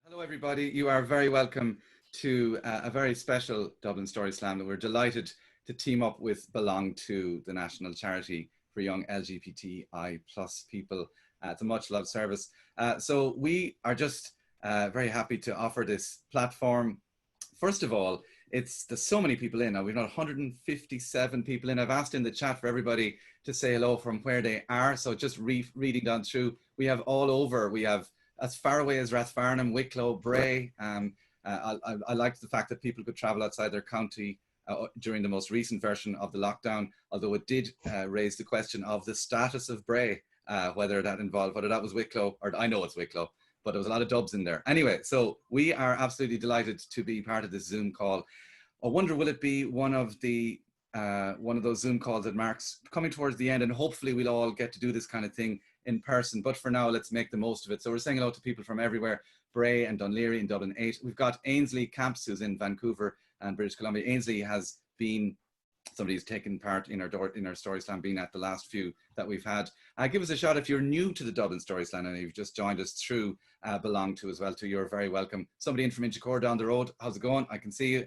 Hello, everybody. You are very welcome to a very special Dublin Story Slam that we're delighted to team up with Belong To, the national charity for young LGBTI plus people. It's a much loved service. So we are just very happy to offer this platform. First of all, there's so many people in now. We've got 157 people in. I've asked in the chat for everybody to say hello from where they are. So just reading down through, we have all over. We have as far away as Rathfarnham, Wicklow, Bray. I liked the fact that people could travel outside their county during the most recent version of the lockdown, although it did raise the question of the status of Bray, whether that was Wicklow, or I know it's Wicklow, but there was a lot of dubs in there. Anyway, so we are absolutely delighted to be part of this Zoom call. I wonder, will it be one of those Zoom calls that marks coming towards the end, and hopefully we'll all get to do this kind of thing in person, but for now, let's make the most of it. So we're saying hello to people from everywhere, Bray and Dunleary in Dublin 8. We've got Ainsley Camps, who's in Vancouver and British Columbia. Ainsley has been somebody who's taken part in our Story Slam, being at the last few that we've had. Give us a shout if you're new to the Dublin Story Slam and you've just joined us through Belong To as well. You're very welcome. Somebody in from Inchicore down the road. How's it going? I can see you.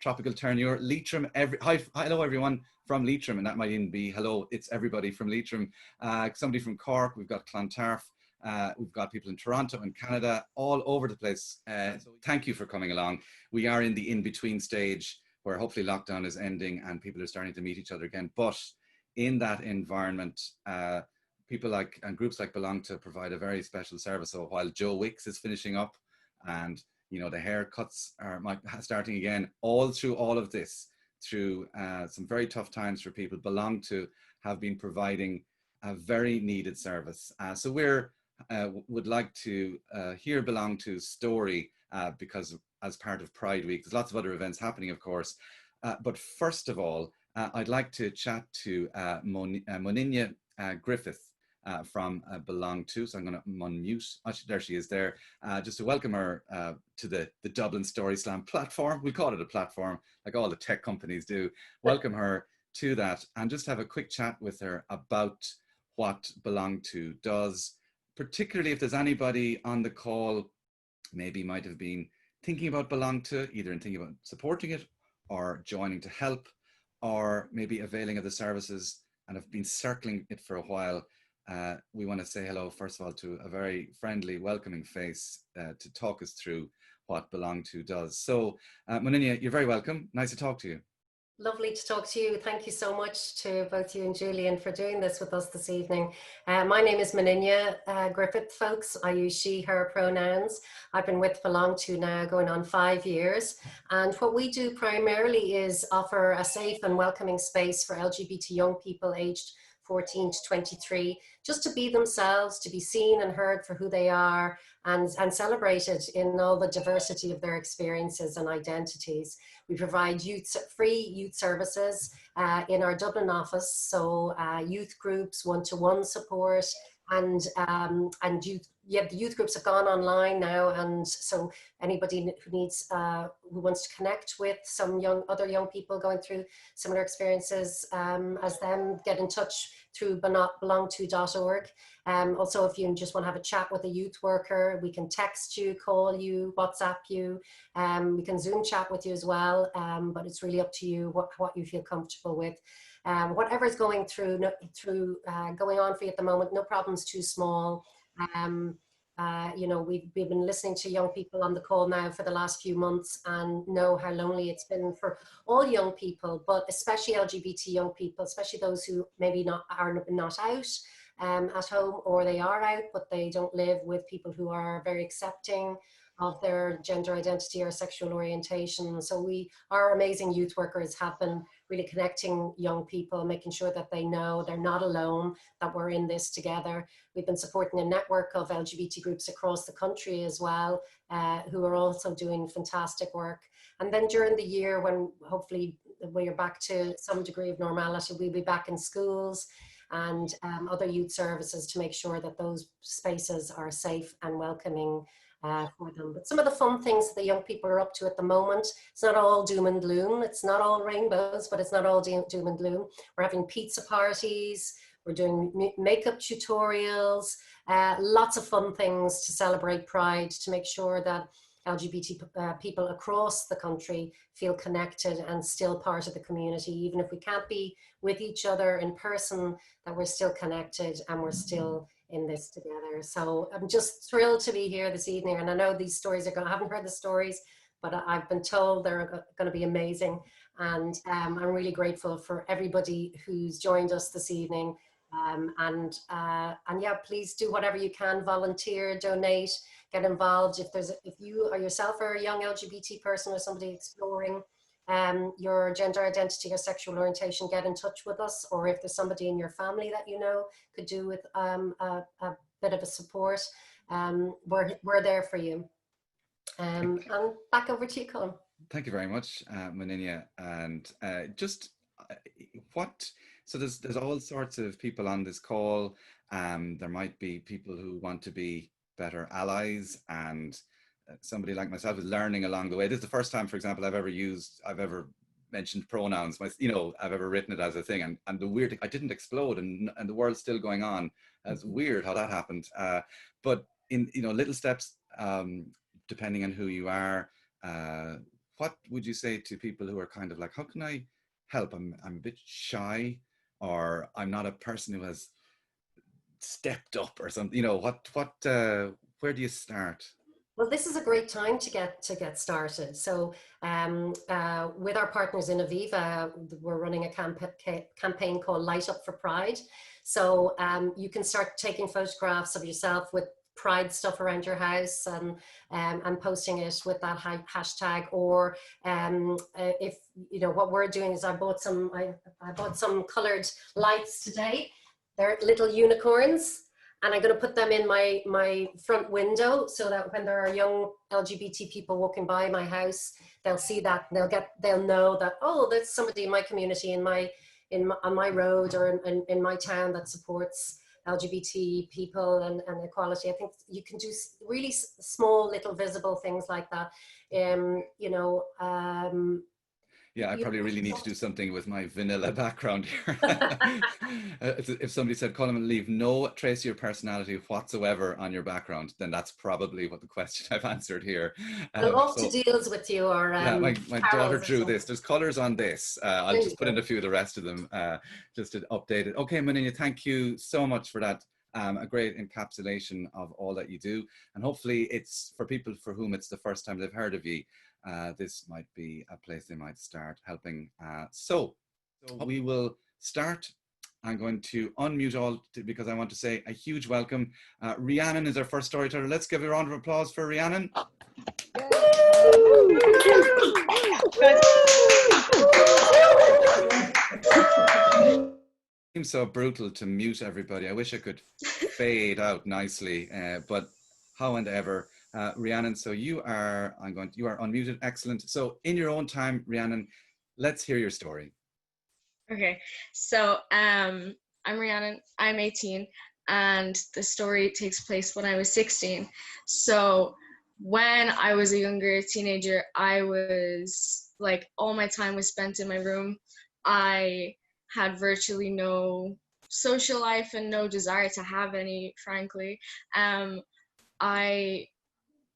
Tropical Turnure, Leitrim. Hello everyone from Leitrim, and that might even be hello. It's everybody from Leitrim. Somebody from Cork. We've got Clontarf. We've got people in Toronto and Canada, all over the place. So thank you for coming along. We are in the in-between stage where hopefully lockdown is ending and people are starting to meet each other again. But in that environment, people and groups like Belong To provide a very special service. So while Joe Wicks is finishing up and the haircuts are starting again, all through all of this, through some very tough times for people, Belong To have been providing a very needed service. So would like to hear Belong To's story because as part of Pride Week, there's lots of other events happening, of course. But first of all, I'd like to chat to Moninne Griffith from Belong To. So I'm going to unmute. Actually, there she is there. Just to welcome her to the Dublin Story Slam platform. We call it a platform, like all the tech companies do. Welcome her to that and just have a quick chat with her about what Belong To does, particularly if there's anybody on the call maybe might have been thinking about Belong To, either in thinking about supporting it or joining to help, or maybe availing of the services and have been circling it for a while. We want to say hello, first of all, to a very friendly, welcoming face to talk us through what Belong To does. So, Moninne, you're very welcome. Nice to talk to you. Lovely to talk to you. Thank you so much to both you and Julian for doing this with us this evening. My name is Moninne Griffith, folks. I use she, her pronouns. I've been with Belong To now going on 5 years. And what we do primarily is offer a safe and welcoming space for LGBT young people aged 14 to 23, just to be themselves, to be seen and heard for who they are, and celebrated in all the diversity of their experiences and identities. We provide free youth services in our Dublin office, so youth groups, one-to-one support, and youth. Yeah, the youth groups have gone online now, and so anybody who needs, who wants to connect with some other young people going through similar experiences as them, get in touch through belongto.org. Also, if you just want to have a chat with a youth worker, we can text you, call you, WhatsApp you. We can Zoom chat with you as well, but it's really up to you what you feel comfortable with. Whatever's going on for you at the moment, no problem's too small. We've been listening to young people on the call now for the last few months and know how lonely it's been for all young people, but especially LGBT young people, especially those who maybe are not out at home, or they are out but they don't live with people who are very accepting of their gender identity or sexual orientation. So our amazing youth workers have been really connecting young people, making sure that they know they're not alone, that we're in this together. We've been supporting a network of LGBT groups across the country as well, who are also doing fantastic work. And then during the year, when hopefully we're back to some degree of normality, we'll be back in schools and other youth services to make sure that those spaces are safe and welcoming for them. But some of the fun things the young people are up to at the moment, it's not all doom and gloom, it's not all rainbows, but it's not all doom and gloom. We're having pizza parties, we're doing makeup tutorials, Lots of fun things to celebrate Pride, to make sure that LGBT people across the country feel connected and still part of the community, even if we can't be with each other in person, that we're still connected and we're still in this together. So I'm just thrilled to be here this evening, and I know these stories I haven't heard the stories, but I've been told they're going to be amazing, and I'm really grateful for everybody who's joined us this evening. And yeah, please do whatever you can, volunteer, donate, get involved. If you or yourself are a young LGBT person or somebody exploring your gender identity or sexual orientation, get in touch with us. Or if there's somebody in your family that you know could do with a bit of a support, we're there for you. And back over to you, Colm. Thank you very much, Moninne. And so there's all sorts of people on this call. There might be people who want to be better allies, and somebody like myself is learning along the way. This is the first time, for example, I've ever mentioned pronouns. I've ever written it as a thing, and the weird thing, I didn't explode, and the world's still going on. It's weird how that happened. But in little steps, depending on who you are, what would you say to people who are kind of like, how can I help? I'm a bit shy, or I'm not a person who has stepped up or something. Where do you start? Well, this is a great time to get started. So with our partners in Aviva, we're running a campaign called Light Up for Pride. So you can start taking photographs of yourself with Pride stuff around your house and posting it with that hashtag. Or if what we're doing is I bought some colored lights today. They're little unicorns, and I'm going to put them in my front window so that when there are young LGBT people walking by my house, they'll see that and they'll know that, oh, there's somebody in my community, on my road or in my town that supports LGBT people and equality. I think you can do really small little visible things like that. Yeah, I probably really need to do something with my vanilla background here. If somebody said, Colm, leave no trace of your personality whatsoever on your background, then that's probably what the question I've answered here. Lots of deals with you, or yeah, my daughter drew this. There's colours on this. I'll just put in a few of the rest of them just to update it. Okay, Moninne, thank you so much for that. A great encapsulation of all that you do. And hopefully it's for people for whom it's the first time they've heard of you. This might be a place they might start helping. So we will start. I'm going to unmute all because I want to say a huge welcome. Rhiannon is our first storyteller. Let's give a round of applause for Rhiannon. Seems so brutal to mute everybody. I wish I could fade out nicely, but how and ever. Rhiannon, so you are unmuted. Excellent. So in your own time, Rhiannon, let's hear your story. Okay, so I'm Rhiannon, I'm 18, and the story takes place when I was 16. So when I was a younger teenager, I was like, all my time was spent in my room. I had virtually no social life and no desire to have any, frankly.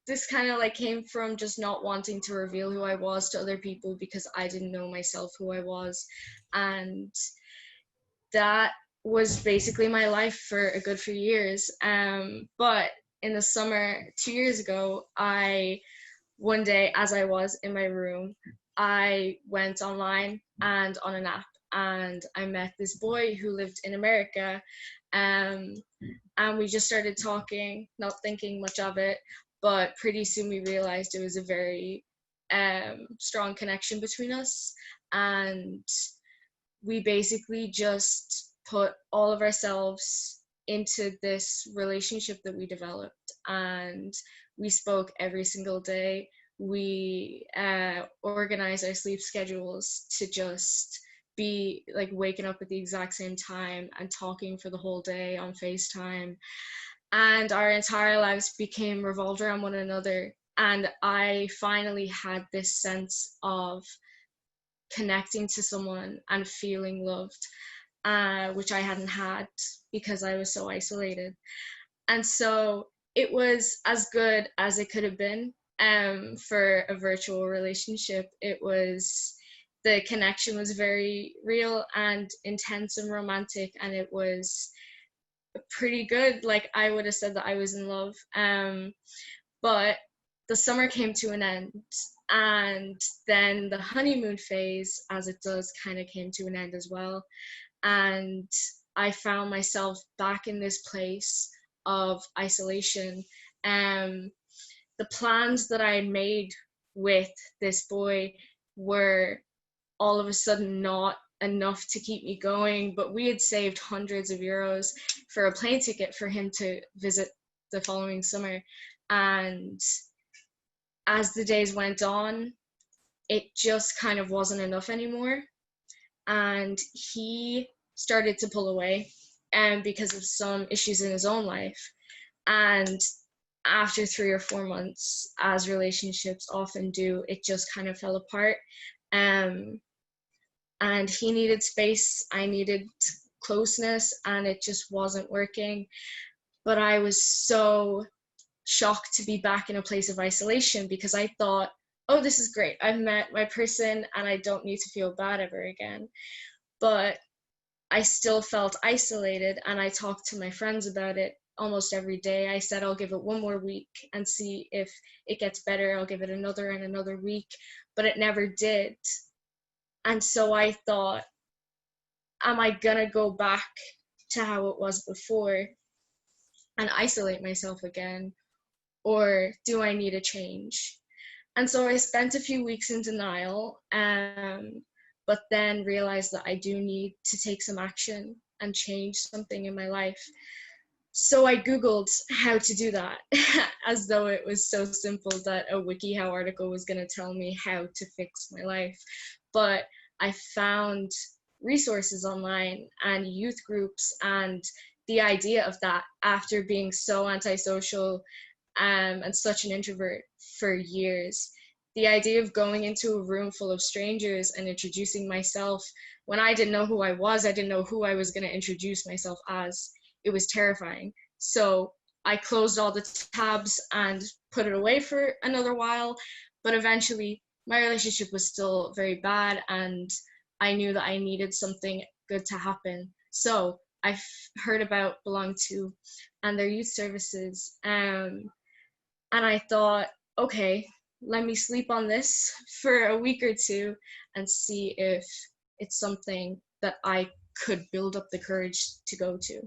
This kind of like came from just not wanting to reveal who I was to other people because I didn't know myself who I was. And that was basically my life for a good few years. But in the summer, 2 years ago, one day as I was in my room, I went online and on an app, and I met this boy who lived in America. And we just started talking, not thinking much of it. But pretty soon we realized it was a very strong connection between us. And we basically just put all of ourselves into this relationship that we developed. And we spoke every single day. We organized our sleep schedules to just be like waking up at the exact same time and talking for the whole day on FaceTime. And our entire lives became revolved around one another. And I finally had this sense of connecting to someone and feeling loved, which I hadn't had because I was so isolated. And so it was as good as it could have been for a virtual relationship. The connection was very real and intense and romantic, and it was pretty good. Like, I would have said that I was in love. But the summer came to an end, and then the honeymoon phase, as it does, kind of came to an end as well. And I found myself back in this place of isolation. The plans that I made with this boy were all of a sudden not enough to keep me going, but we had saved hundreds of euros for a plane ticket for him to visit the following summer. And as the days went on, it just kind of wasn't enough anymore. And he started to pull away because of some issues in his own life. And after 3 or 4 months, as relationships often do, it just kind of fell apart. And he needed space, I needed closeness, and it just wasn't working. But I was so shocked to be back in a place of isolation, because I thought, oh, this is great, I've met my person and I don't need to feel bad ever again. But I still felt isolated, and I talked to my friends about it almost every day. I said, I'll give it 1 more week and see if it gets better. I'll give it another and another week, but it never did. And so I thought, am I gonna go back to how it was before and isolate myself again? Or do I need a change? And so I spent a few weeks in denial, but then realized that I do need to take some action and change something in my life. So I Googled how to do that, as though it was so simple that a WikiHow article was going to tell me how to fix my life. But I found resources online and youth groups, and the idea of that, after being so antisocial and such an introvert for years, the idea of going into a room full of strangers and introducing myself when I didn't know who I was, I didn't know who I was going to introduce myself as. It was terrifying. So I closed all the tabs and put it away for another while, but eventually my relationship was still very bad, and I knew that I needed something good to happen. So I heard about Belong To and their youth services, and I thought, okay, let me sleep on this for a week or two and see if it's something that I could build up the courage to go to.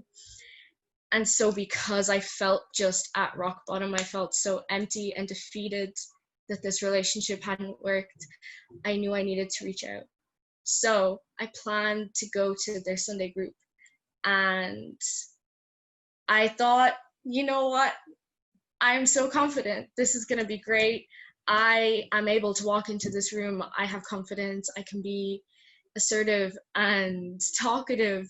And so because I felt just at rock bottom, I felt so empty and defeated that this relationship hadn't worked, I knew I needed to reach out. So I planned to go to their Sunday group, and I thought, you know what? I'm so confident. This is going to be great. I am able to walk into this room. I have confidence. I can be assertive and talkative.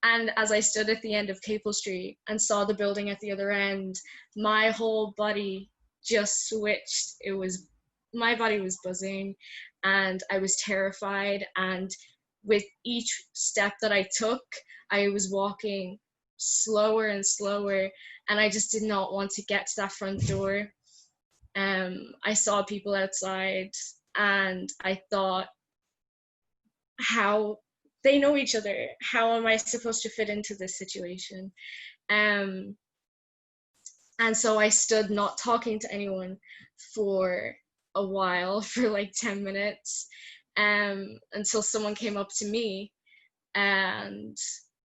And as I stood at the end of Capel Street and saw the building at the other end, my whole body just switched. My body was buzzing, and I was terrified. And with each step that I took, I was walking slower and slower, and I just did not want to get to that front door. I saw people outside, and I thought, how they know each other, how am I supposed to fit into this situation? And so I stood not talking to anyone for a while, for like 10 minutes, until someone came up to me and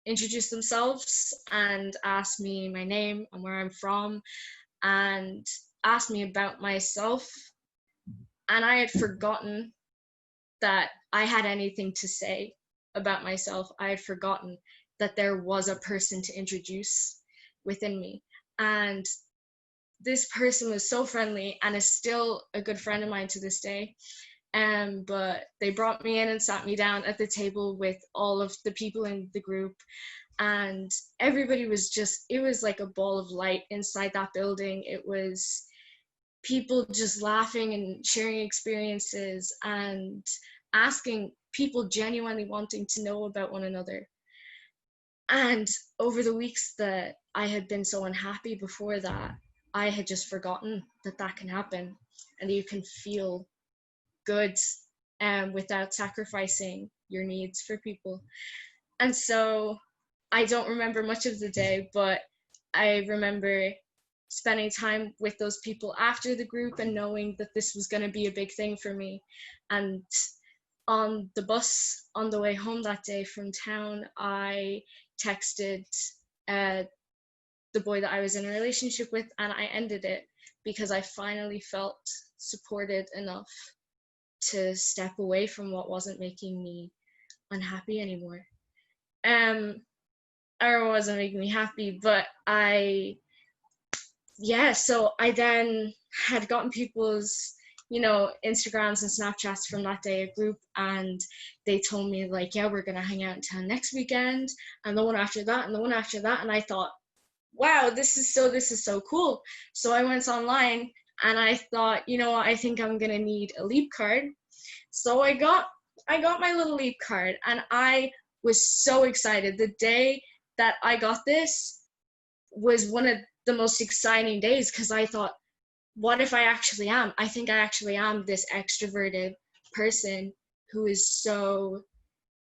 introduced themselves and asked me my name and where I'm from, and asked me about myself. And I had forgotten that I had anything to say about myself. I had forgotten that there was a person to introduce within me. And this person was so friendly and is still a good friend of mine to this day. But they brought me in and sat me down at the table with all of the people in the group, and everybody was just, it was like a ball of light inside that building. It was people just laughing and sharing experiences and asking, people genuinely wanting to know about one another. And over the weeks that I had been so unhappy before that, I had just forgotten that that can happen and that you can feel good without sacrificing your needs for people. And so I don't remember much of the day, but I remember spending time with those people after the group and knowing that this was going to be a big thing for me. And on the bus on the way home that day from town, I texted the boy that I was in a relationship with, and I ended it because I finally felt supported enough to step away from what wasn't making me unhappy anymore. Or wasn't making me happy, but so I then had gotten people's, Instagrams and Snapchats from that day, a group, and they told me like, yeah, we're gonna hang out in town next weekend, and the one after that, and the one after that, and I thought, wow, this is so cool. So I went online and I thought, I think I'm gonna need a leap card. So I got my little leap card, and I was so excited. The day that I got this was one of the most exciting days, because I thought, what if I actually am? I think I actually am this extroverted person who is so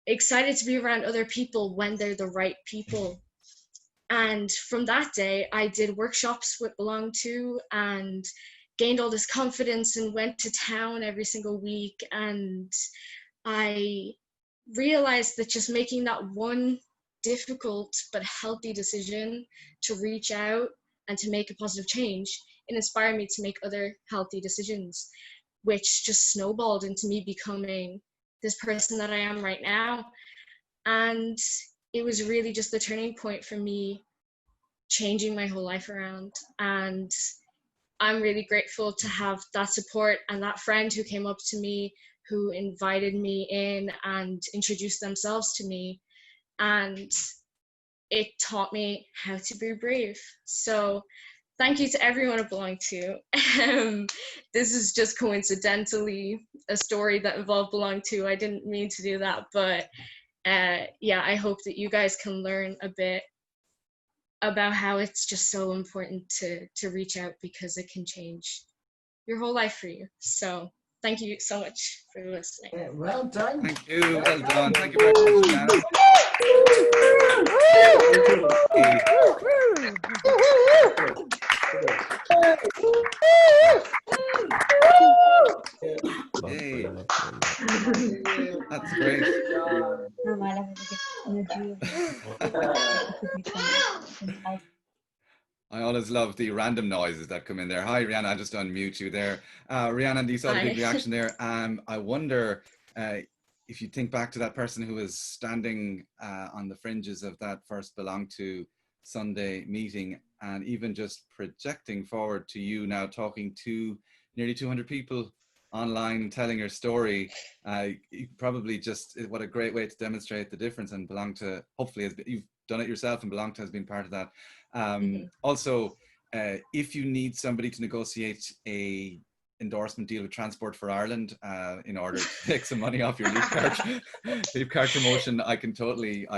excited to be around other people when they're the right people. And from that day, I did workshops with Belong To and gained all this confidence and went to town every single week. And I realized that just making that one difficult but healthy decision to reach out and to make a positive change, it inspired me to make other healthy decisions, which just snowballed into me becoming this person that I am right now. And it was really just the turning point for me changing my whole life around. And I'm really grateful to have that support and that friend who came up to me, who invited me in and introduced themselves to me. And it taught me how to be brave. So thank you to everyone I belong to. This is just coincidentally a story that involved Belong To. I didn't mean to do that, but I hope that you guys can learn a bit about how it's just so important to reach out, because it can change your whole life for you. So thank you so much for listening. Yeah, well done. Thank you. Well done. Thank you very much, Rhiannon. Yay. That's great. I always love the random noises that come in there. Hi, Rhiannon, I just unmute you there. Rhiannon, you saw the big reaction there. I wonder if you think back to that person who was standing on the fringes of that first Belong To Sunday meeting, and even just projecting forward to you now talking to nearly 200 people online, telling your story. You probably just, what a great way to demonstrate the difference, and Belong To, hopefully you've done it yourself, and Belong To has been part of that. Also, if you need somebody to negotiate a endorsement deal with Transport for Ireland in order to take some money off your leap card promotion, I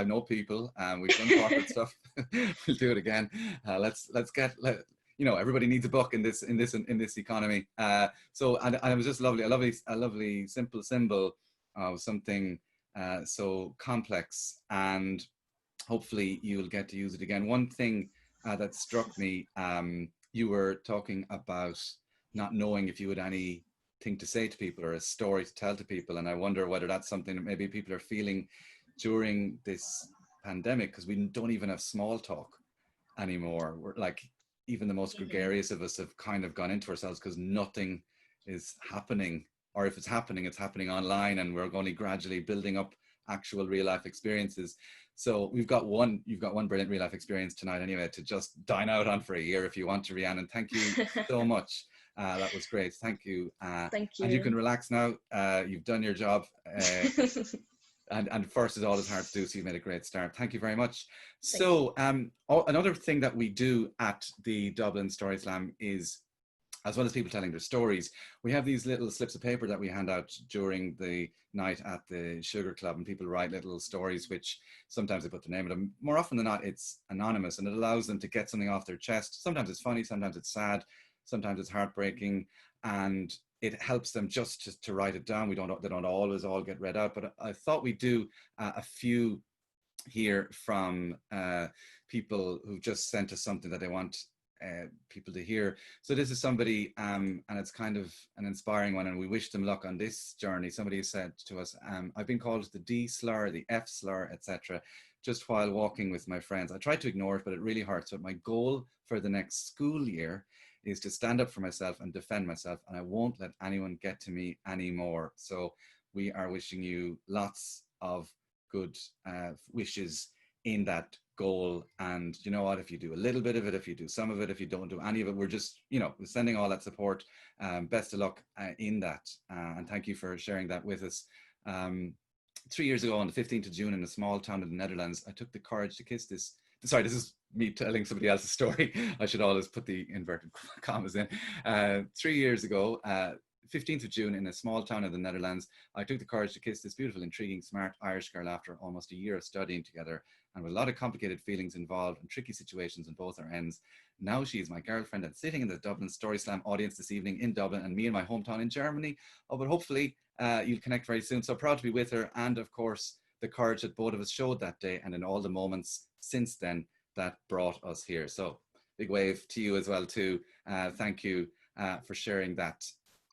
know people, we've done corporate stuff. We'll do it again. Let's get, everybody needs a buck in this economy. So it was just lovely, a lovely simple symbol of something so complex, and hopefully you'll get to use it again. One thing that struck me, you were talking about not knowing if you had anything to say to people or a story to tell to people, and I wonder whether that's something that maybe people are feeling during this pandemic, because we don't even have small talk anymore. We're like, even the most gregarious of us have kind of gone into ourselves because nothing is happening, or if it's happening online, and we're only gradually building up actual real life experiences. So you've got one brilliant real life experience tonight anyway to just dine out on for a year if you want to, Rhiannon. Thank you so much. That was great. Thank you. Thank you. And you can relax now. You've done your job. And first is always hard to do, so you've made a great start. Thank you very much. So another thing that we do at the Dublin Story Slam is as well as people telling their stories. We have these little slips of paper that we hand out during the night at the Sugar Club, and people write little stories, which sometimes they put their name in them. More often than not, it's anonymous, and it allows them to get something off their chest. Sometimes it's funny, sometimes it's sad, sometimes it's heartbreaking, and it helps them just to write it down. They don't always all get read out, but I thought we'd do a few here from people who've just sent us something that they want people to hear. So this is somebody, and it's kind of an inspiring one, and we wish them luck on this journey. Somebody said to us, I've been called the D slur, the F slur, etc. just while walking with my friends. I tried to ignore it, but it really hurts. But my goal for the next school year is to stand up for myself and defend myself, and I won't let anyone get to me anymore. So we are wishing you lots of good wishes in that goal. And you know what, if you do a little bit of it, if you do some of it, if you don't do any of it, we're just, you know, sending all that support. Best of luck in that, and thank you for sharing that with us. 3 years ago on the 15th of June in a small town in the Netherlands, I took the courage to kiss this, sorry, this is me telling somebody else's story. I should always put the inverted commas in. 3 years ago, 15th of June in a small town in the Netherlands, I took the courage to kiss this beautiful, intriguing, smart Irish girl after almost a year of studying together, and with a lot of complicated feelings involved and tricky situations on both our ends. Now she is my girlfriend and sitting in the Dublin Story Slam audience this evening in Dublin, and me in my hometown in Germany. Oh, but hopefully you'll connect very soon. So proud to be with her, and of course the courage that both of us showed that day and in all the moments since then that brought us here. So big wave to you as well too. Thank you for sharing that.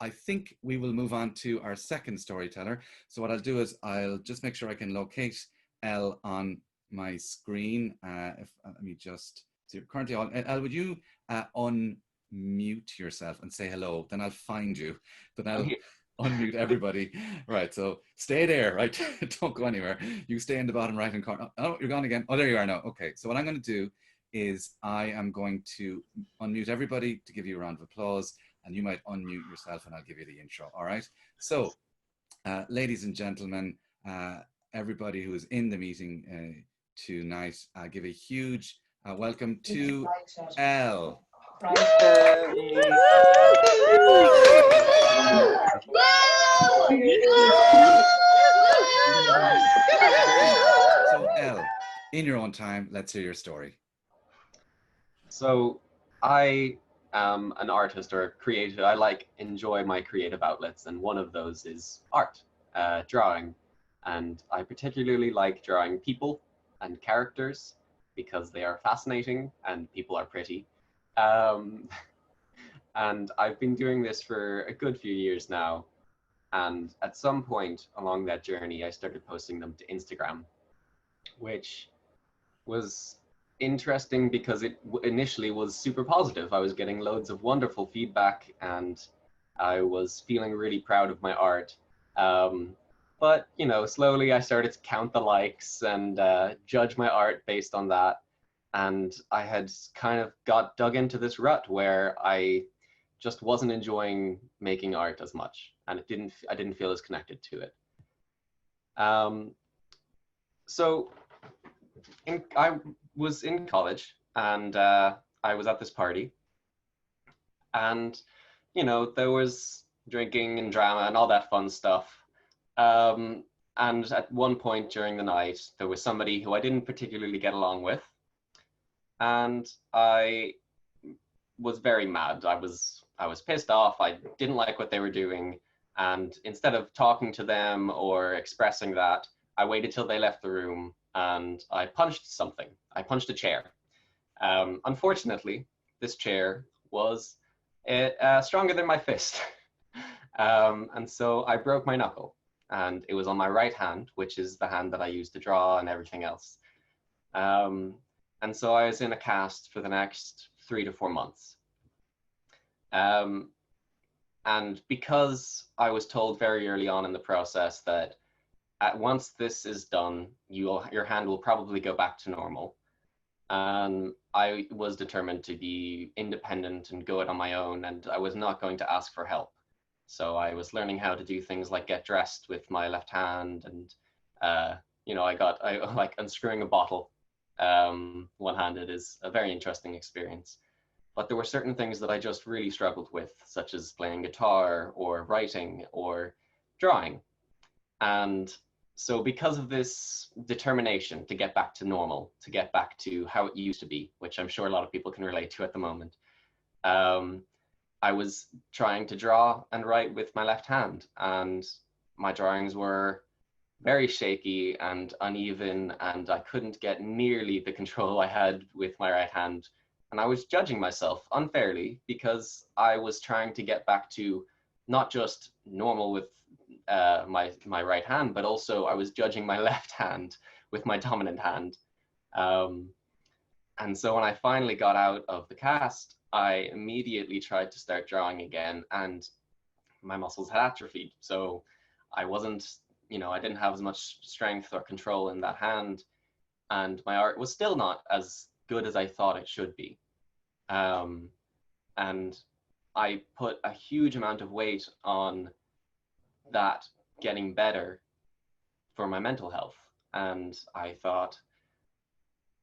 I think we will move on to our second storyteller. So what I'll do is I'll just make sure I can locate Elle on my screen. Let me just, so you're currently on. Elle, would you unmute yourself and say hello? Then I'll find you. Then I'll unmute everybody. Right, so stay there, right? Don't go anywhere. You stay in the bottom right-hand corner. Oh, you're gone again. Oh, there you are now. Okay, so what I'm going to do is I am going to unmute everybody to give you a round of applause, and you might unmute yourself and I'll give you the intro, all right? So, ladies and gentlemen, everybody who is in the meeting tonight, give a huge welcome to Elle. So Elle, in your own time, let's hear your story. So I am an artist or a creative. I enjoy my creative outlets, and one of those is art, drawing. And I particularly like drawing people and characters because they are fascinating and people are pretty. And I've been doing this for a good few years now. And at some point along that journey, I started posting them to Instagram, which was interesting because it initially was super positive. I was getting loads of wonderful feedback and I was feeling really proud of my art. But, you know, slowly I started to count the likes and judge my art based on that. And I had kind of got dug into this rut where I just wasn't enjoying making art as much, and I didn't feel as connected to it. So I was in college, and I was at this party, and you know, there was drinking and drama and all that fun stuff. And at one point during the night, there was somebody who I didn't particularly get along with, and I was very mad. I was pissed off. I didn't like what they were doing, and instead of talking to them or expressing that, I waited till they left the room and I punched something. I punched a chair. Unfortunately, this chair was stronger than my fist. And so I broke my knuckle, and it was on my right hand, which is the hand that I use to draw and everything else. And so I was in a cast for the next 3 to 4 months. And because I was told very early on in the process that once this is done, your hand will probably go back to normal. I was determined to be independent and go it on my own, and I was not going to ask for help. So I was learning how to do things like get dressed with my left hand, and you know, I like unscrewing a bottle one-handed is a very interesting experience. But there were certain things that I just really struggled with, such as playing guitar or writing or drawing. And so because of this determination to get back to normal, to get back to how it used to be, which I'm sure a lot of people can relate to at the moment, I was trying to draw and write with my left hand, and my drawings were very shaky and uneven, and I couldn't get nearly the control I had with my right hand. And I was judging myself unfairly because I was trying to get back to not just normal with my right hand, but also I was judging my left hand with my dominant hand. And so when I finally got out of the cast, I immediately tried to start drawing again, and my muscles had atrophied. So I wasn't, I didn't have as much strength or control in that hand, and my art was still not as good as I thought it should be. And I put a huge amount of weight on that getting better for my mental health. And I thought,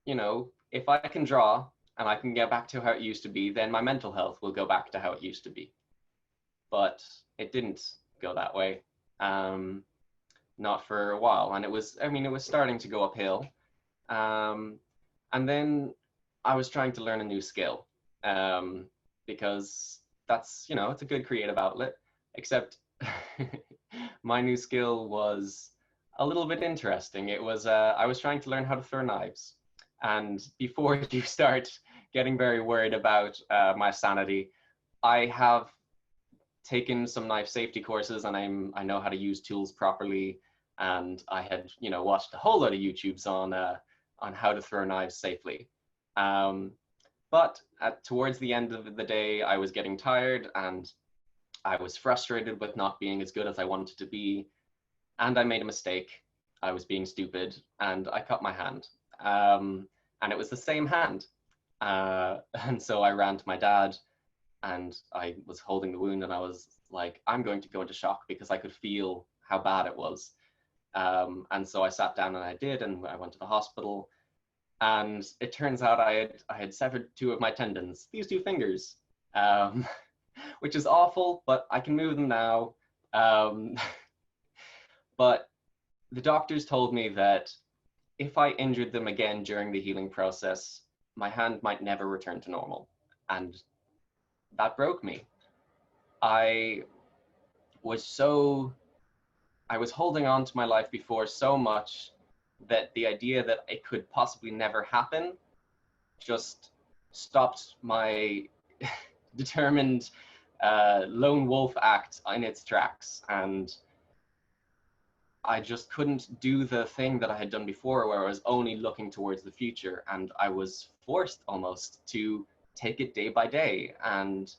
if I can draw and I can get back to how it used to be, then my mental health will go back to how it used to be. But it didn't go that way. Not for a while. And it was starting to go uphill. And then I was trying to learn a new skill, because that's, it's a good creative outlet, except my new skill was a little bit interesting. It was, I was trying to learn how to throw knives. And before you start getting very worried about my sanity, I have taken some knife safety courses, and I know how to use tools properly. And I had, watched a whole lot of YouTubes on how to throw knives safely. But towards the end of the day, I was getting tired, and I was frustrated with not being as good as I wanted to be. And I made a mistake. I was being stupid, and I cut my hand. And it was the same hand. And so I ran to my dad, and I was holding the wound, and I was like, I'm going to go into shock, because I could feel how bad it was. And so I sat down, and I did, and I went to the hospital. And it turns out I had severed 2 of my tendons, these 2 fingers, which is awful, but I can move them now. But the doctors told me that if I injured them again during the healing process, my hand might never return to normal. And that broke me. I was holding on to my life before so much that the idea that it could possibly never happen just stopped my determined lone wolf act in its tracks. And I just couldn't do the thing that I had done before, where I was only looking towards the future, and I was forced almost to take it day by day and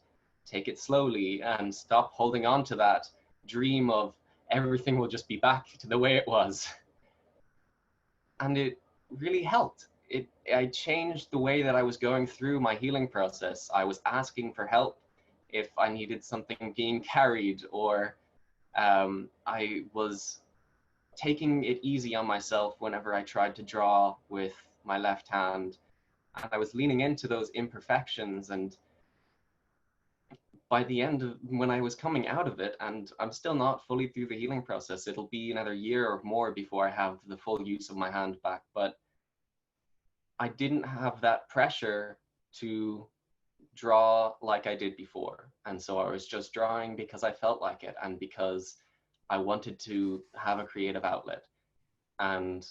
take it slowly and stop holding on to that dream of everything will just be back to the way it was. And it really helped. I changed the way that I was going through my healing process. I was asking for help if I needed something being carried, or I was taking it easy on myself whenever I tried to draw with my left hand. And I was leaning into those imperfections. And by the end of when I was coming out of it, and I'm still not fully through the healing process, it'll be another year or more before I have the full use of my hand back, but I didn't have that pressure to draw like I did before. And so I was just drawing because I felt like it, and because I wanted to have a creative outlet. And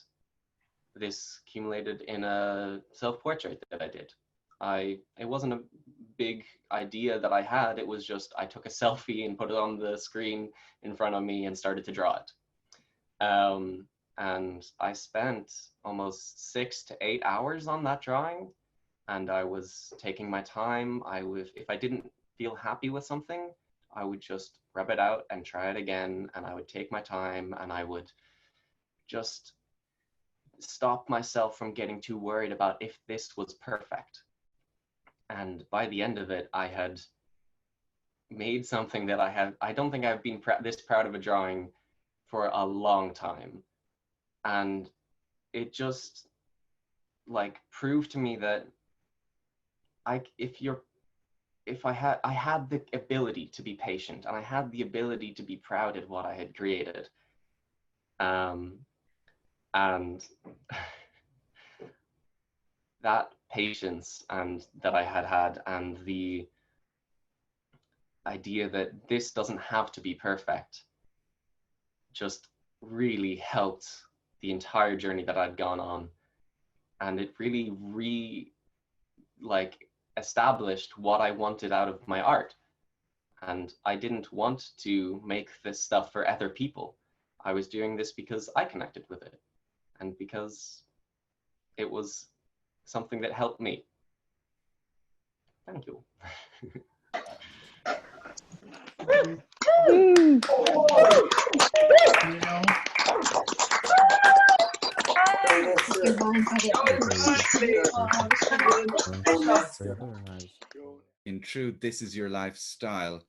this accumulated in a self-portrait that I did. It wasn't a big idea that I had. It was just, I took a selfie and put it on the screen in front of me and started to draw it. And I spent almost 6 to 8 hours on that drawing, and I was taking my time. If I didn't feel happy with something, I would just rub it out and try it again, and I would take my time, and I would just stop myself from getting too worried about if this was perfect. And by the end of it, I had made something that I don't think I've been this proud of a drawing for a long time. And it just proved to me that if you're I had the ability to be patient, and I had the ability to be proud of what I had created. And that patience and that I had, and the idea that this doesn't have to be perfect, just really helped the entire journey that I'd gone on. And it really established what I wanted out of my art. And I didn't want to make this stuff for other people. I was doing this because I connected with it, and because it was something that helped me. Thank you. In true This Is Your Lifestyle,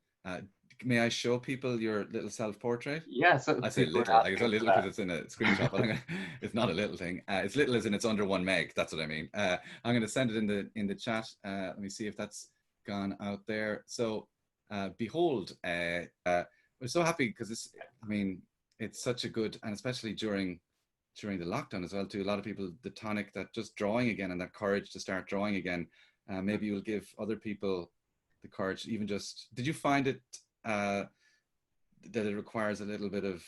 may I show people your little self-portrait? Yes. I say little, like it's a little because it's in a screenshot, but it's not a little thing. It's little as in it's under 1 meg. That's what I mean. I'm going to send it in the chat. Let me see if that's gone out there. So behold, we're so happy because this, I mean, it's such a good, and especially during the lockdown as well too, a lot of people, the tonic that just drawing again and that courage to start drawing again. Maybe you'll give other people the courage, even just, did you find it that it requires a little bit of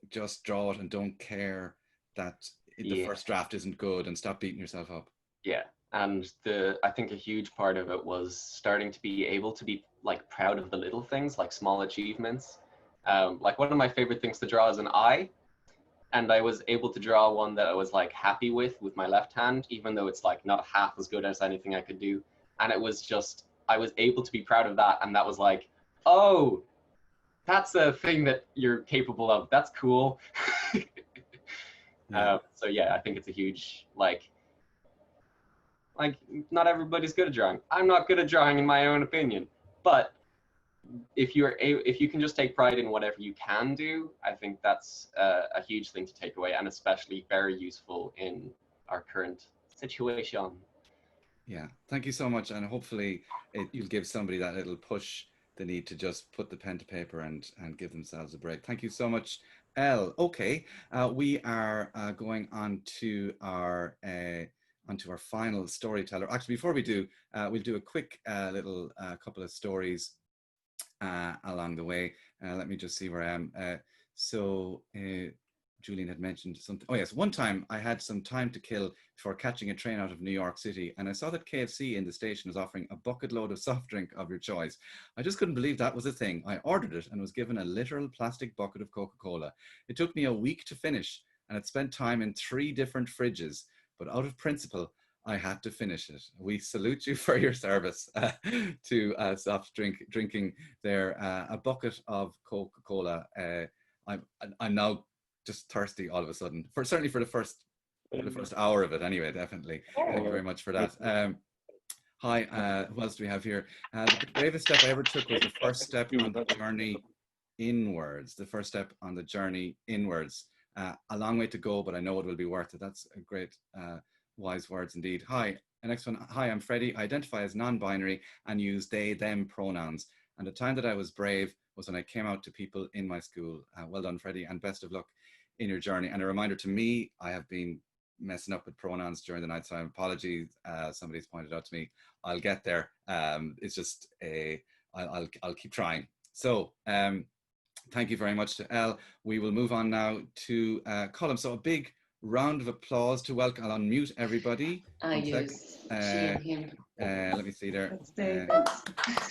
just draw it and don't care that the first draft isn't good, and stop beating yourself up? Yeah, and I think a huge part of it was starting to be able to be like proud of the little things, like small achievements. Like one of my favorite things to draw is an eye, and I was able to draw one that I was like happy with my left hand, even though it's like not half as good as anything I could do. And it was just, I was able to be proud of that, and that was like, oh, that's a thing that you're capable of. That's cool. So yeah, I think it's a huge, like not everybody's good at drawing. I'm not good at drawing in my own opinion, but if you can just take pride in whatever you can do, I think that's a huge thing to take away, and especially very useful in our current situation. Yeah, thank you so much, and hopefully you'll give somebody that little push, the need to just put the pen to paper and give themselves a break. Thank you so much, Elle. Okay, we are going on to our final storyteller. Actually, before we do, we'll do a quick little couple of stories along the way. Let me just see where I am. So Julian had mentioned something. Oh yes, one time I had some time to kill before catching a train out of New York City, and I saw that KFC in the station was offering a bucket load of soft drink of your choice. I just couldn't believe that was a thing. I ordered it and was given a literal plastic bucket of Coca-Cola. It took me a week to finish, and it spent time in 3 different fridges, but out of principle, I had to finish it. We salute you for your service to soft drinking there. A bucket of Coca-Cola. I'm now just thirsty all of a sudden. Certainly for the first hour of it, anyway. Definitely. Thank you very much for that. Hi. Who else do we have here? The bravest step I ever took was the first step on the journey inwards. The first step on the journey inwards. A long way to go, but I know it will be worth it. That's a great. Wise words indeed. Hi, the next one. Hi, I'm Freddie. I identify as non-binary and use they, them pronouns. And the time that I was brave was when I came out to people in my school. Well done, Freddie, and best of luck in your journey. And a reminder to me, I have been messing up with pronouns during the night, so apologies. Somebody's pointed out to me. I'll get there. It's just I'll keep trying. So thank you very much to Elle. We will move on now to Colm. So a big round of applause to welcome. I'll unmute everybody. I use she and him. Let me see there.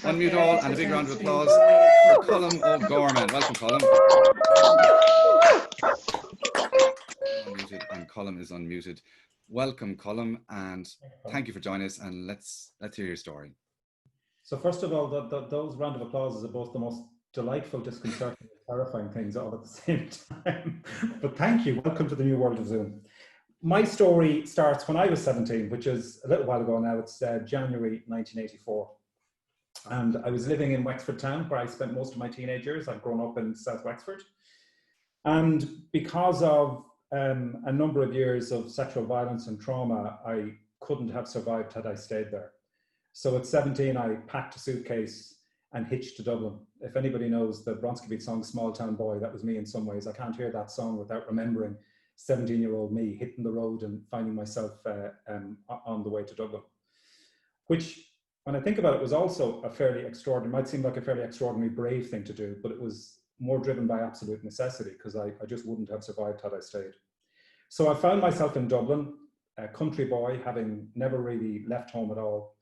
Unmute all, and a big round of applause for Colm O'Gorman. Welcome, Colm. Unmuted, and Colm is unmuted. Welcome, Colm, and thank you for joining us. And let's hear your story. So first of all, those round of applauses are both the most delightful, disconcerting, and terrifying things all at the same time. But thank you. Welcome to the new world of Zoom. My story starts when I was 17, which is a little while ago now. It's January 1984. And I was living in Wexford town, where I spent most of my teenage years. I'd grown up in South Wexford. And because of a number of years of sexual violence and trauma, I couldn't have survived had I stayed there. So at 17, I packed a suitcase and hitched to Dublin. If anybody knows the Bronski Beat song, Small Town Boy, that was me in some ways. I can't hear that song without remembering 17-year-old me hitting the road and finding myself on the way to Dublin. Which, when I think about it, was also a fairly extraordinary, might seem like a fairly extraordinary, brave thing to do, but it was more driven by absolute necessity, because I just wouldn't have survived had I stayed. So I found myself in Dublin, a country boy, having never really left home at all.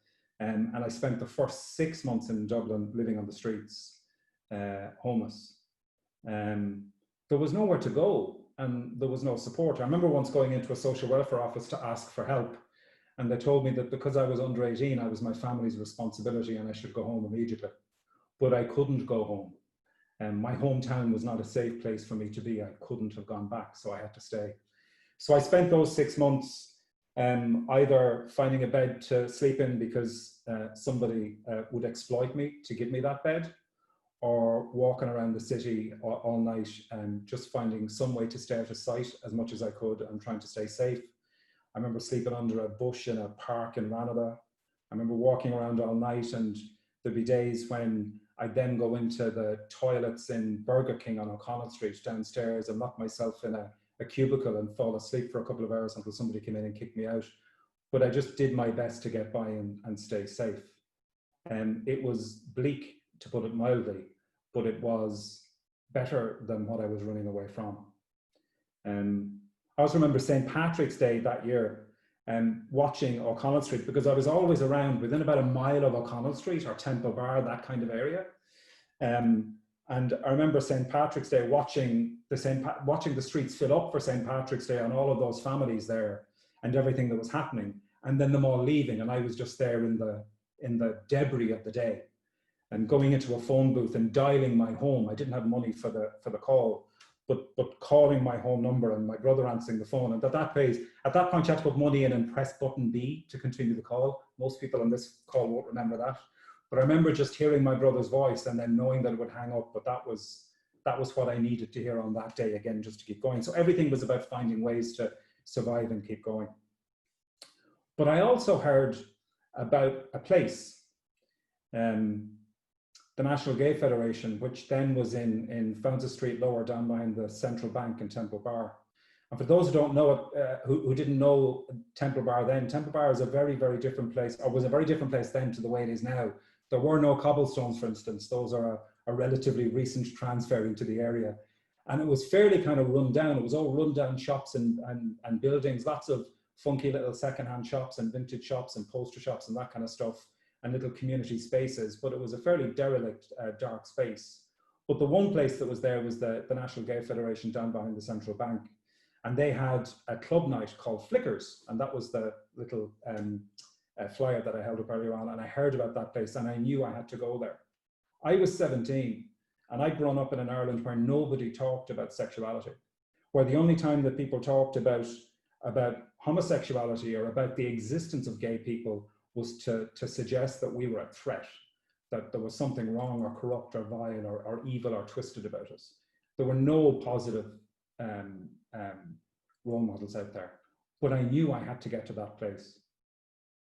And I spent the first 6 months in Dublin living on the streets, homeless. There was nowhere to go and there was no support. I remember once going into a social welfare office to ask for help, and they told me that because I was under 18, I was my family's responsibility and I should go home immediately. But I couldn't go home. And my hometown was not a safe place for me to be. I couldn't have gone back, so I had to stay. So I spent those 6 months either finding a bed to sleep in because somebody would exploit me to give me that bed, or walking around the city all night and just finding some way to stay out of sight as much as I could and trying to stay safe. I remember sleeping under a bush in a park in Ranelagh. I remember walking around all night, and there'd be days when I'd then go into the toilets in Burger King on O'Connell Street downstairs and lock myself in a cubicle and fall asleep for a couple of hours until somebody came in and kicked me out. But I just did my best to get by and stay safe. And it was bleak, to put it mildly, but it was better than what I was running away from. I also remember St. Patrick's Day that year and watching O'Connell Street, because I was always around within about a mile of O'Connell Street or Temple Bar, that kind of area. And I remember St. Patrick's Day watching the streets fill up for St. Patrick's Day and all of those families there and everything that was happening, and then them all leaving, and I was just there in the debris of the day, and going into a phone booth and dialing my home. I didn't have money for the call, but calling my home number and my brother answering the phone. And at that point you had to put money in and press button B to continue the call. Most people on this call won't remember that. But I remember just hearing my brother's voice and then knowing that it would hang up, but that was what I needed to hear on that day again, just to keep going. So everything was about finding ways to survive and keep going. But I also heard about a place, the National Gay Federation, which then was in Fountain Street Lower, down behind the Central Bank in Temple Bar. And for those who don't know it, who didn't know Temple Bar then, Temple Bar is a very, very different place, or was a very different place then to the way it is now. There were no cobblestones, for instance. Those are a relatively recent transfer into the area. And it was fairly kind of run down. It was all run down shops and buildings, lots of funky little secondhand shops and vintage shops and poster shops and that kind of stuff, and little community spaces. But it was a fairly derelict, dark space. But the one place that was there was the National Gay Federation down behind the Central Bank. And they had a club night called Flickers. And that was the little flyer that I held up earlier on. And I heard about that place and I knew I had to go there. I was 17 and I'd grown up in an Ireland where nobody talked about sexuality, where the only time that people talked about homosexuality or about the existence of gay people was to suggest that we were a threat, that there was something wrong or corrupt or vile or evil or twisted about us. There were no positive role models out there, but I knew I had to get to that place.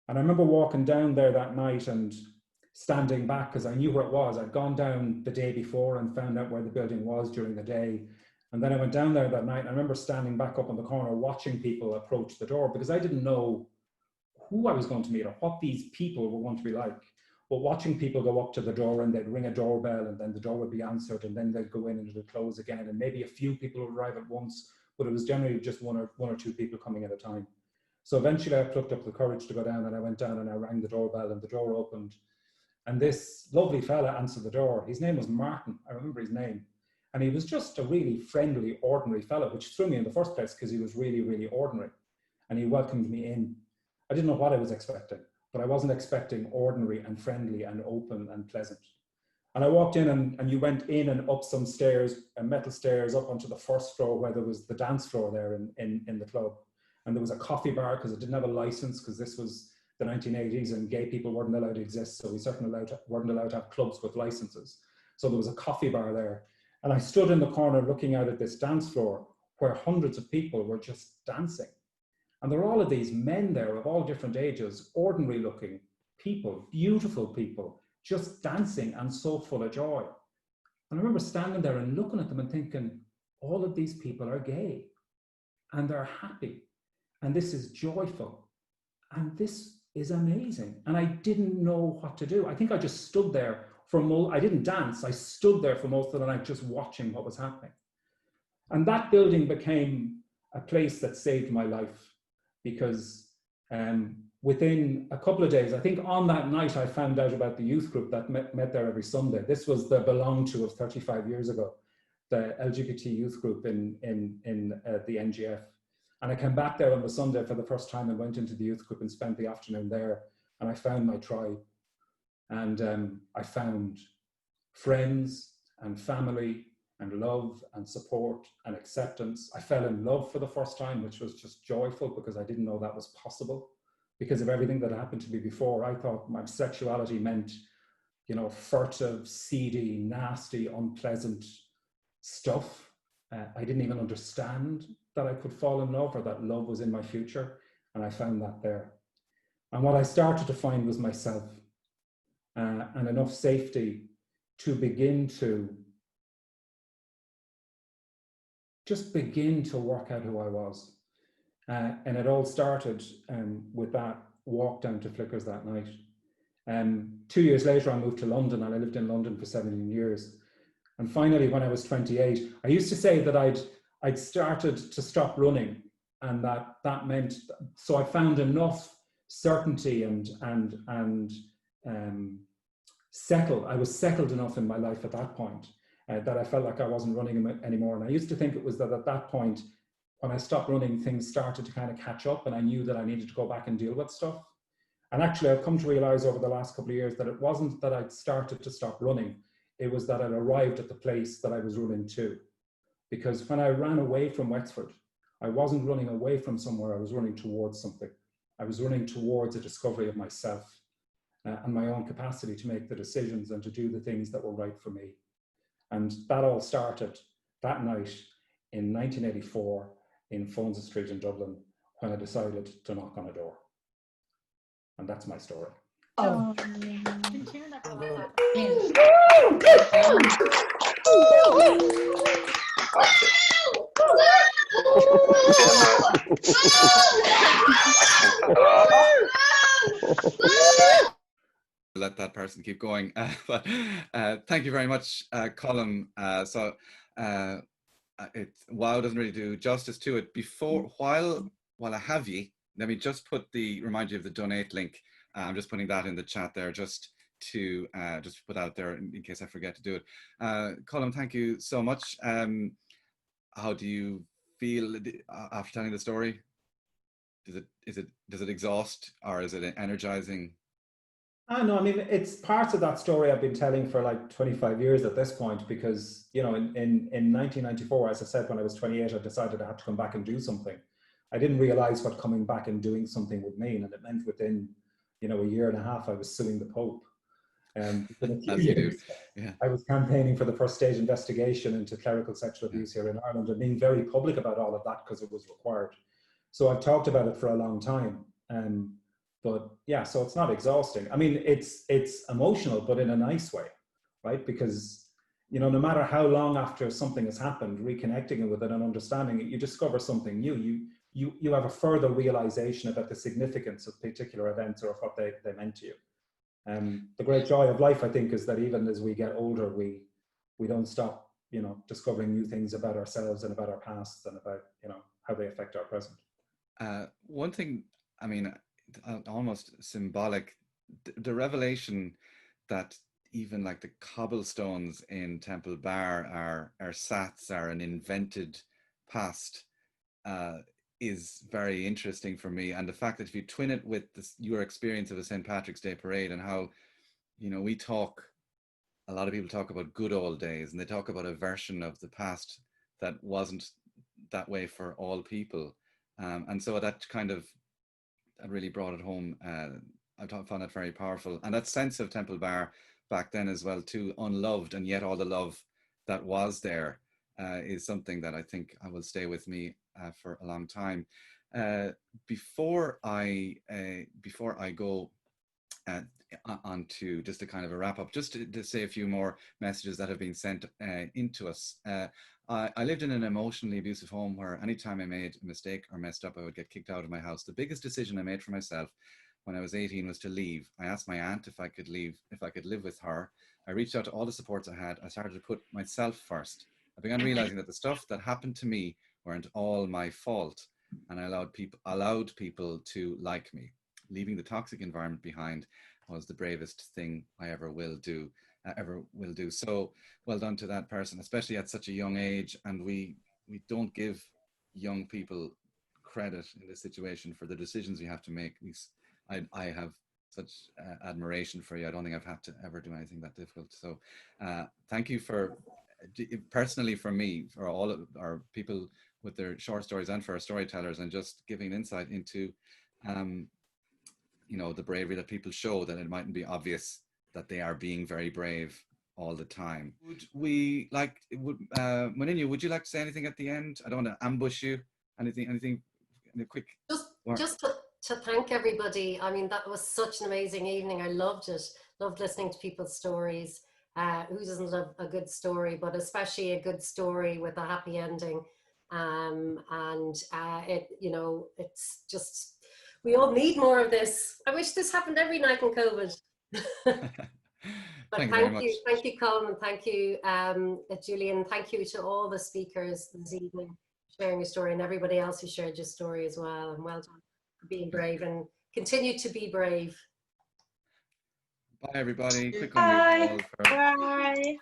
And I remember walking down there that night and standing back because I knew where it was. I'd gone down the day before and found out where the building was during the day. And then I went down there that night and I remember standing back up on the corner watching people approach the door because I didn't know who I was going to meet or what these people were going to be like. But watching people go up to the door and they'd ring a doorbell and then the door would be answered and then they'd go in and it would close again. And maybe a few people would arrive at once, but it was generally just one or two people coming at a time. So eventually I plucked up the courage to go down and I went down and I rang the doorbell and the door opened. And this lovely fella answered the door. His name was Martin. I remember his name. And he was just a really friendly, ordinary fella, which threw me in the first place because he was really, really ordinary. And he welcomed me in. I didn't know what I was expecting, but I wasn't expecting ordinary and friendly and open and pleasant. And I walked in and you went in and up some stairs, metal stairs up onto the first floor where there was the dance floor there in the club. And there was a coffee bar because it didn't have a license because this was the 1980s and gay people weren't allowed to exist. So we certainly weren't allowed to have clubs with licenses. So there was a coffee bar there. And I stood in the corner looking out at this dance floor where hundreds of people were just dancing. And there were all of these men there of all different ages, ordinary looking, people, beautiful people, just dancing and so full of joy. And I remember standing there and looking at them and thinking, all of these people are gay and they're happy and this is joyful and this is amazing. And I didn't know what to do. I think I just stood there I didn't dance. I stood there for most of the night just watching what was happening. And that building became a place that saved my life, because within a couple of days, I think on that night, I found out about the youth group that met there every Sunday. This was the Belong To of 35 years ago, the LGBT youth group in the NGF. And I came back there on the Sunday for the first time and went into the youth group and spent the afternoon there. And I found my tribe. And I found friends and family and love and support and acceptance. I fell in love for the first time, which was just joyful because I didn't know that was possible. Because of everything that happened to me before, I thought my sexuality meant, you know, furtive, seedy, nasty, unpleasant stuff. I didn't even understand that I could fall in love or that love was in my future. And I found that there. And what I started to find was myself. And enough safety to begin to just begin to work out who I was. And it all started with that walk down to Flickers that night. 2 years later, I moved to London, and I lived in London for 17 years. And finally, when I was 28, I used to say that I'd started to stop running, and that meant, so I found enough certainty and I was settled enough in my life at that point that I felt like I wasn't running anymore. And I used to think it was that at that point, when I stopped running, things started to kind of catch up, and I knew that I needed to go back and deal with stuff. And actually, I've come to realize over the last couple of years that it wasn't that I'd started to stop running, it was that I'd arrived at the place that I was running to. Because when I ran away from Wexford, I wasn't running away from somewhere, I was running towards something. I was running towards a discovery of myself and my own capacity to make the decisions and to do the things that were right for me. And that all started that night in 1984 in Fonza Street in Dublin, when I decided to knock on a door. And that's my story. Oh. Let that person keep going. But thank you very much, Colm. WOW doesn't really do justice to it. While I have you, let me just remind you of the donate link. I'm just putting that in the chat there, just to put out there in case I forget to do it. Colm, thank you so much. How do you feel after telling the story? Does it exhaust, or is it energizing? No, I mean, it's part of that story I've been telling for like 25 years at this point, because, you know, in 1994, as I said, when I was 28, I decided I had to come back and do something. I didn't realize what coming back and doing something would mean. And it meant within, you know, a year and a half, I was suing the Pope. Within a few years, yeah. I was campaigning for the first stage investigation into clerical sexual abuse here in Ireland, and being very public about all of that because it was required. So I've talked about it for a long time. But yeah, so it's not exhausting. I mean, it's emotional, but in a nice way, right? Because, you know, no matter how long after something has happened, reconnecting with it and understanding it, you discover something new. You have a further realization about the significance of particular events or of what they meant to you. The great joy of life, I think, is that even as we get older, we don't stop, you know, discovering new things about ourselves and about our past and about, you know, how they affect our present. One thing, I mean, almost symbolic, the revelation that even like the cobblestones in Temple Bar are sats, are an invented past, is very interesting for me. And the fact that if you twin it with your experience of the St. Patrick's Day parade, and how, you know, a lot of people talk about good old days, and they talk about a version of the past that wasn't that way for all people. And so that kind of really brought it home. I found that very powerful. And that sense of Temple Bar back then as well too, unloved, and yet all the love that was there is something that I think I will stay with me for a long time. Before I go, onto just a kind of a wrap up, just to say a few more messages that have been sent into us. I lived in an emotionally abusive home where anytime I made a mistake or messed up, I would get kicked out of my house. The biggest decision I made for myself when I was 18 was to leave. I asked my aunt if I could leave, if I could live with her. I reached out to all the supports I had. I started to put myself first. I began realizing that the stuff that happened to me weren't all my fault, and I allowed people to like me. Leaving the toxic environment behind was the bravest thing I ever will do. So well done to that person, especially at such a young age. And we don't give young people credit in this situation for the decisions we have to make. I have such admiration for you. I don't think I've had to ever do anything that difficult. So thank you for, personally for me, for all of our people with their short stories and for our storytellers, and just giving insight into you know, the bravery that people show, that it mightn't be obvious that they are being very brave all the time. Moninne, would you like to say anything at the end? I don't want to ambush you. Anything in a quick... Just to thank everybody. I mean, that was such an amazing evening. I loved it. Loved listening to people's stories. Who doesn't love a good story, but especially a good story with a happy ending. It, you know, it's just, we all need more of this. I wish this happened every night in COVID. But thank you, Colm, and thank you, Julian. Thank you to all the speakers this evening sharing your story, and everybody else who shared your story as well. And well done for being brave, and continue to be brave. Bye, everybody. Quick one. Bye. Bye.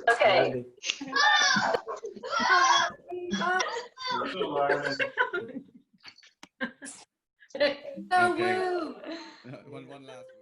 Okay. Oh, woo! One last one.